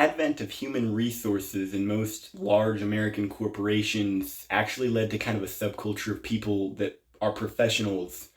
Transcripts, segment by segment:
advent of human resources in most large American corporations actually led to kind of a subculture of people that are professionals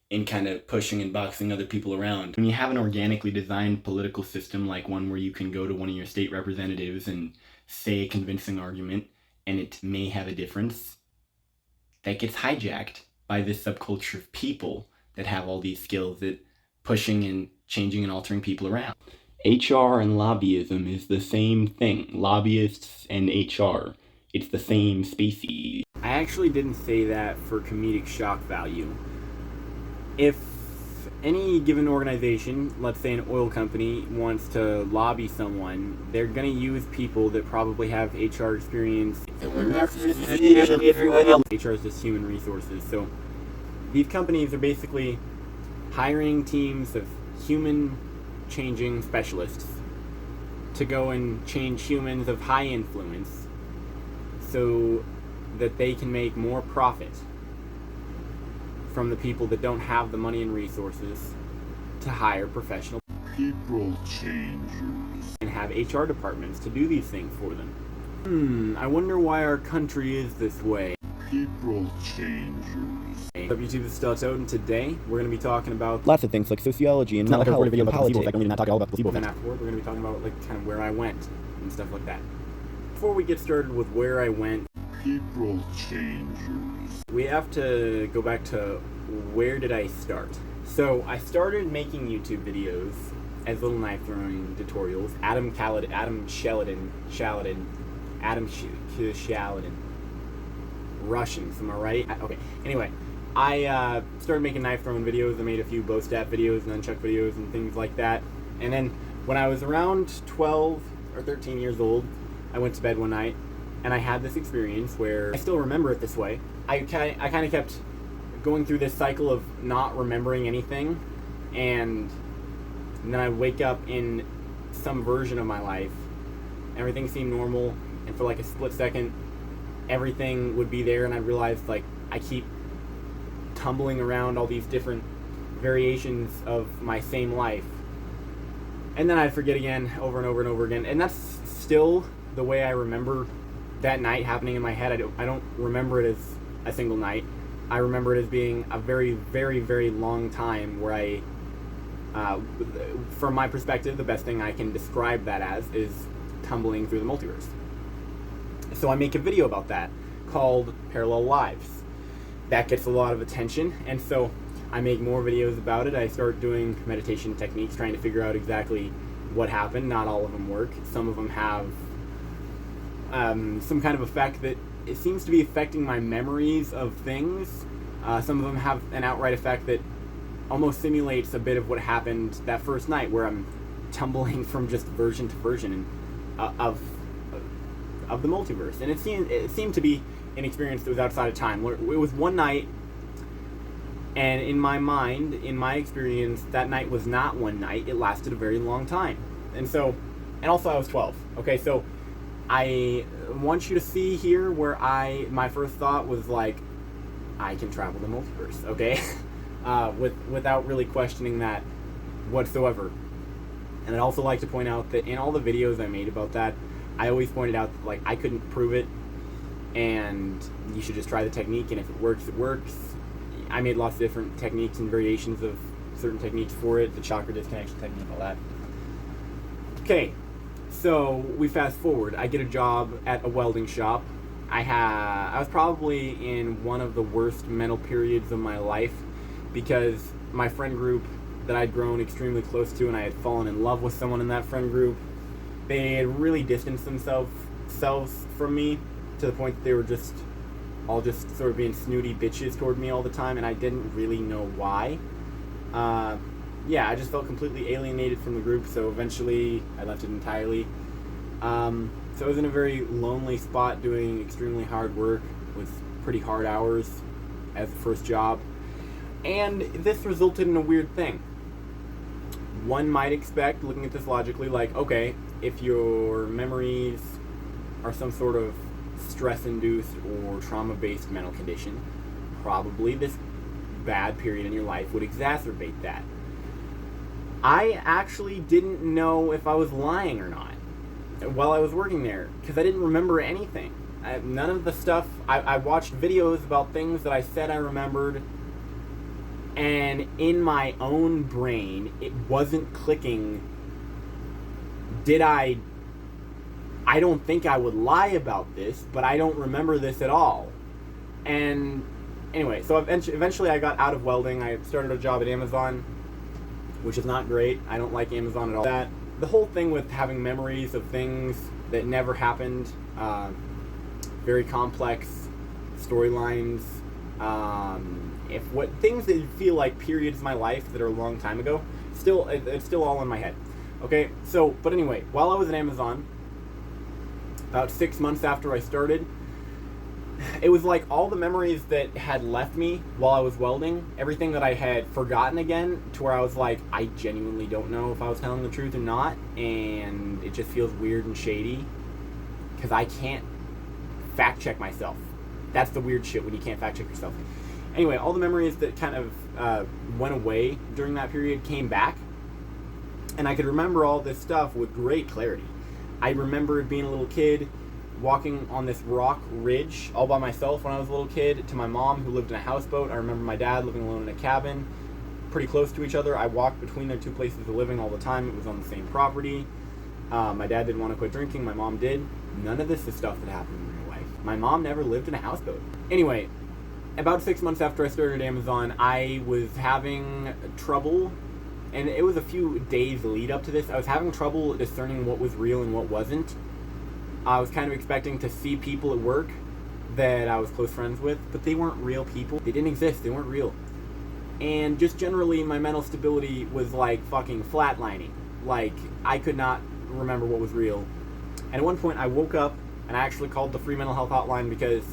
in kind of pushing and boxing other people around. When you have an organically designed political system like one where you can go to one of your state representatives and say a convincing argument and it may have a difference, that gets hijacked by this subculture of people that have all these skills at pushing and changing and altering people around. HR and lobbyism is the same thing. Lobbyists and HR. It's the same species. I actually didn't say that for comedic shock value. If any given organization, let's say an oil company, wants to lobby someone, they're going to use people that probably have HR experience. HR is just human resources. So these companies are basically hiring teams of human changing specialists to go and change humans of high influence so that they can make more profit from the people that don't have the money and resources to hire professional people changers and have HR departments to do these things for them. I wonder why our country is this way. people changers. What's up, YouTube? This is Delto, and today we're going to be talking about lots of things like sociology and mental health and politics. And afterward, we're going to be talking about like kind of where I went and stuff like that. Before we get started with where I went, People changers. we have to go back to where did I start. So I started making YouTube videos as little knife throwing tutorials. Adam Shaladen, Russians, am I right? Okay. Anyway, I started making knife throwing videos. I made a few bow stat videos, nunchuck videos, and things like that. And then when I was around 12 or 13 years old, I went to bed one night and I had this experience where I still remember it this way. I kind of kept going through this cycle of not remembering anything, and then I'd wake up in some version of my life. Everything seemed normal, and for like a split second, everything would be there, and I realized like I keep tumbling around all these different variations of my same life, and then I'd forget again over and over and over again. And that's still the way I remember that night happening in my head. I don't remember it as a single night. I remember it as being a very, very, very long time where I, from my perspective, the best thing I can describe that as is tumbling through the multiverse. So I make a video about that called Parallel Lives. That gets a lot of attention, and so I make more videos about it. I start doing meditation techniques, trying to figure out exactly what happened. Not all of them work. Some of them have some kind of effect that it seems to be affecting my memories of things. Some of them have an outright effect that almost simulates a bit of what happened that first night, where I'm tumbling from just version to version of the multiverse. And it seemed to be an experience that was outside of time. It was one night, and in my mind, in my experience, that night was not one night. It lasted a very long time. And also I was 12. Okay, so I want you to see here where my first thought was like, I can travel the multiverse, okay? Without really questioning that whatsoever. And I'd also like to point out that in all the videos I made about that, I always pointed out that, like, I couldn't prove it, and you should just try the technique, and if it works, it works. I made lots of different techniques and variations of certain techniques for it, the chakra disconnection technique, all that. Okay. So we fast forward. I get a job at a welding shop. I was probably in one of the worst mental periods of my life, because my friend group that I'd grown extremely close to, and I had fallen in love with someone in that friend group, they had really distanced themselves from me to the point that they were all just sort of being snooty bitches toward me all the time, and I didn't really know why. I just felt completely alienated from the group, so eventually I left it entirely. So I was in a very lonely spot doing extremely hard work with pretty hard hours as the first job. And this resulted in a weird thing. One might expect, looking at this logically, like, okay, if your memories are some sort of stress-induced or trauma-based mental condition, probably this bad period in your life would exacerbate that. I actually didn't know if I was lying or not. while I was working there, because I didn't remember anything. None of the stuff, I watched videos about things that I said I remembered, and in my own brain, it wasn't clicking. I don't think I would lie about this, but I don't remember this at all. And anyway, so eventually I got out of welding. I started a job at Amazon, which is not great. I don't like Amazon at all. The whole thing with having memories of things that never happened, very complex storylines, things that feel like periods of my life that are a long time ago, it's still all in my head. Okay, so, but anyway, while I was at Amazon, about 6 months after I started, it was like all the memories that had left me while I was welding, everything that I had forgotten again, to where I was like, I genuinely don't know if I was telling the truth or not, and it just feels weird and shady, because I can't fact check myself. That's the weird shit when you can't fact check yourself. Anyway, all the memories that kind of went away during that period came back, and I could remember all this stuff with great clarity. I remembered being a little kid, walking on this rock ridge all by myself when I was a little kid, to my mom who lived in a houseboat. I remember my dad living alone in a cabin, pretty close to each other. I walked between their two places of living all the time. It was on the same property. My dad didn't want to quit drinking. My mom did. None of this is stuff that happened in real life. My mom never lived in a houseboat. Anyway, about 6 months after I started Amazon, I was having trouble, and it was a few days lead up to this. I was having trouble discerning what was real and what wasn't. I was kind of expecting to see people at work that I was close friends with, but they weren't real people. They didn't exist. They weren't real. And just generally, my mental stability was like fucking flatlining. Like, I could not remember what was real. And at one point, I woke up and I actually called the free mental health hotline because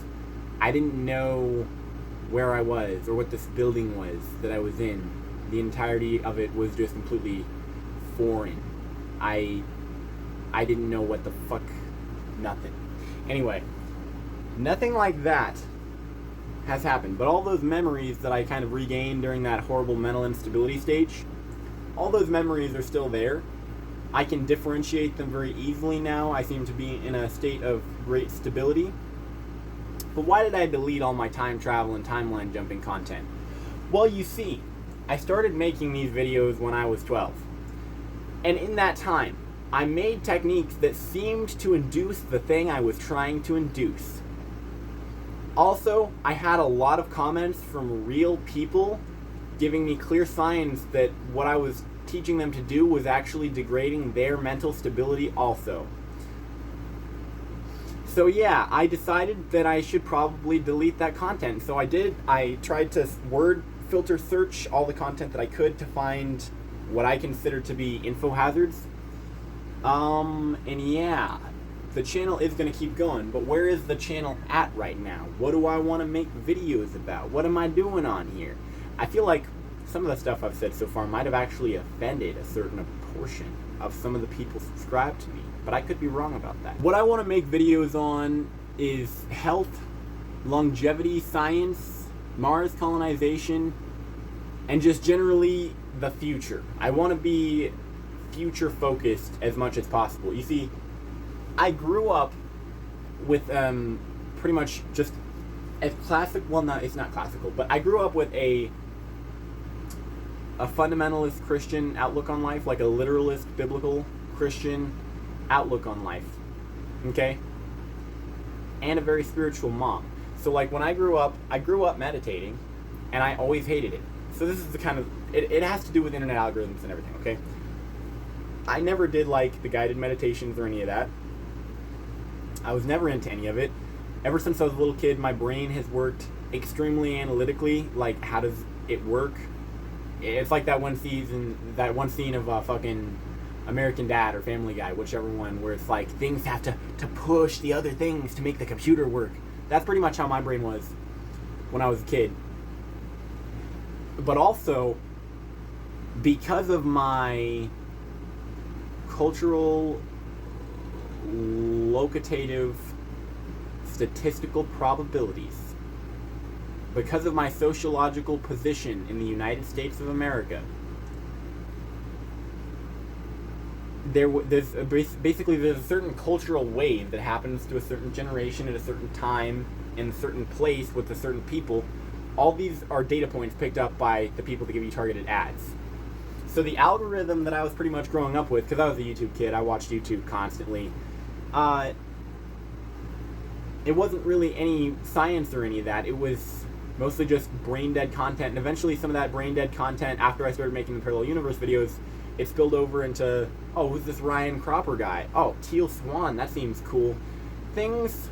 I didn't know where I was or what this building was that I was in. The entirety of it was just completely foreign. I didn't know what the fuck. Nothing. Anyway, nothing like that has happened, but all those memories that I kind of regained during that horrible mental instability stage, all those memories are still there. I can differentiate them very easily now. I seem to be in a state of great stability. But why did I delete all my time travel and timeline jumping content? Well, you see, I started making these videos when I was 12. And in that time, I made techniques that seemed to induce the thing I was trying to induce. Also, I had a lot of comments from real people giving me clear signs that what I was teaching them to do was actually degrading their mental stability also. So yeah, I decided that I should probably delete that content. So I did. I tried to word filter search all the content that I could to find what I consider to be info hazards. And yeah, the channel is going to keep going, but where is the channel at right now? What do I want to make videos about? What am I doing on here? I feel like some of the stuff I've said so far might have actually offended a certain portion of some of the people subscribed to me, but I could be wrong about that. What I want to make videos on is health, longevity, science, Mars colonization, and just generally the future. I want to be future focused as much as possible. You see, I grew up with pretty much just a classic, well, no, it's not classical, but I grew up with a fundamentalist Christian outlook on life, like a literalist biblical Christian outlook on life. Okay? And a very spiritual mom. So like when I grew up meditating, and I always hated it. So this is the kind of, it has to do with internet algorithms and everything, okay? I never did like the guided meditations or any of that. I was never into any of it. Ever since I was a little kid, my brain has worked extremely analytically. Like, how does it work? It's like that one scene of fucking American Dad or Family Guy, whichever one, where it's like things have to push the other things to make the computer work. That's pretty much how my brain was when I was a kid. But also, because of my cultural, locative, statistical probabilities, because of my sociological position in the United States of America, basically there's a certain cultural wave that happens to a certain generation at a certain time in a certain place with a certain people. All these are data points picked up by the people that give you targeted ads. So the algorithm that I was pretty much growing up with, because I was a YouTube kid, I watched YouTube constantly. It wasn't really any science or any of that. It was mostly just brain dead content, and eventually some of that brain dead content, after I started making the Parallel Universe videos, it spilled over into, oh, who's this Ryan Cropper guy? Oh, Teal Swan, that seems cool. Things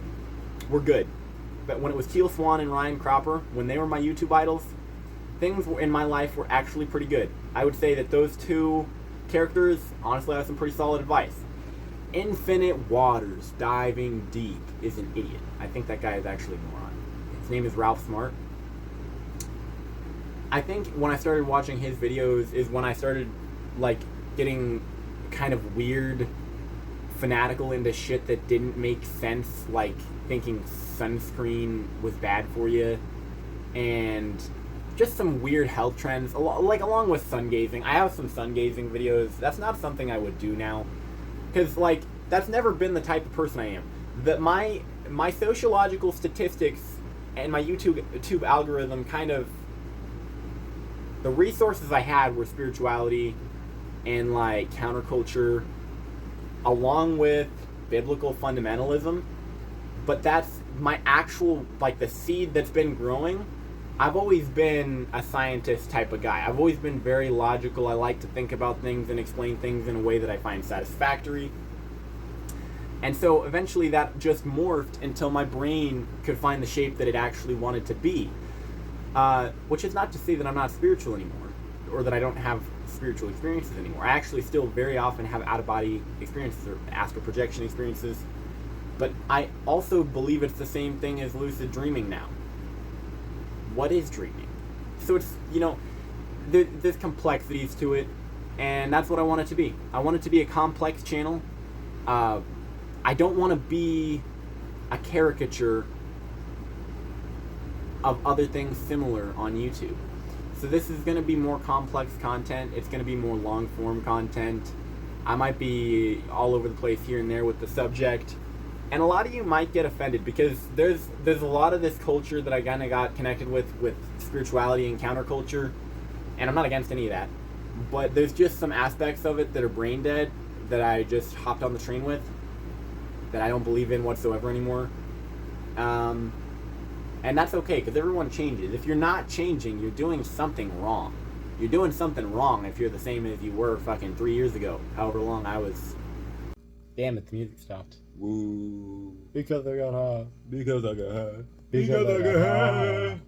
were good. But when it was Teal Swan and Ryan Cropper, when they were my YouTube idols, things in my life were actually pretty good. I would say that those two characters, honestly, have some pretty solid advice. Infinite Waters, diving deep, is an idiot. I think that guy is actually a moron. His name is Ralph Smart. I think when I started watching his videos is when I started, like, getting kind of weird, fanatical into shit that didn't make sense, like thinking sunscreen was bad for you, and just some weird health trends, like along with sun gazing. I have some sun gazing videos. That's not something I would do now, because like that's never been the type of person I am. That my sociological statistics and my YouTube algorithm kind of, the resources I had were spirituality and like counterculture, along with biblical fundamentalism. But that's my actual, like, the seed that's been growing. I've always been a scientist type of guy. I've always been very logical. I like to think about things and explain things in a way that I find satisfactory. And so eventually that just morphed until my brain could find the shape that it actually wanted to be. Which is not to say that I'm not spiritual anymore, or that I don't have spiritual experiences anymore. I actually still very often have out-of-body experiences or astral projection experiences. But I also believe it's the same thing as lucid dreaming now. What is dreaming? So it's, you know, there's complexities to it, and that's what I want it to be. I want it to be a complex channel. I don't want to be a caricature of other things similar on YouTube. So this is going to be more complex content. It's going to be more long-form content. I might be all over the place here and there with the subject. And a lot of you might get offended because there's a lot of this culture that I kind of got connected with spirituality and counterculture, and I'm not against any of that, but there's just some aspects of it that are brain dead that I just hopped on the train with, that I don't believe in whatsoever anymore. And that's okay, because everyone changes. If you're not changing, you're doing something wrong. You're doing something wrong if you're the same as you were fucking 3 years ago, however long I was. Damn it, the music stopped. Woo. Because I got high. Because I got high. Because I got high.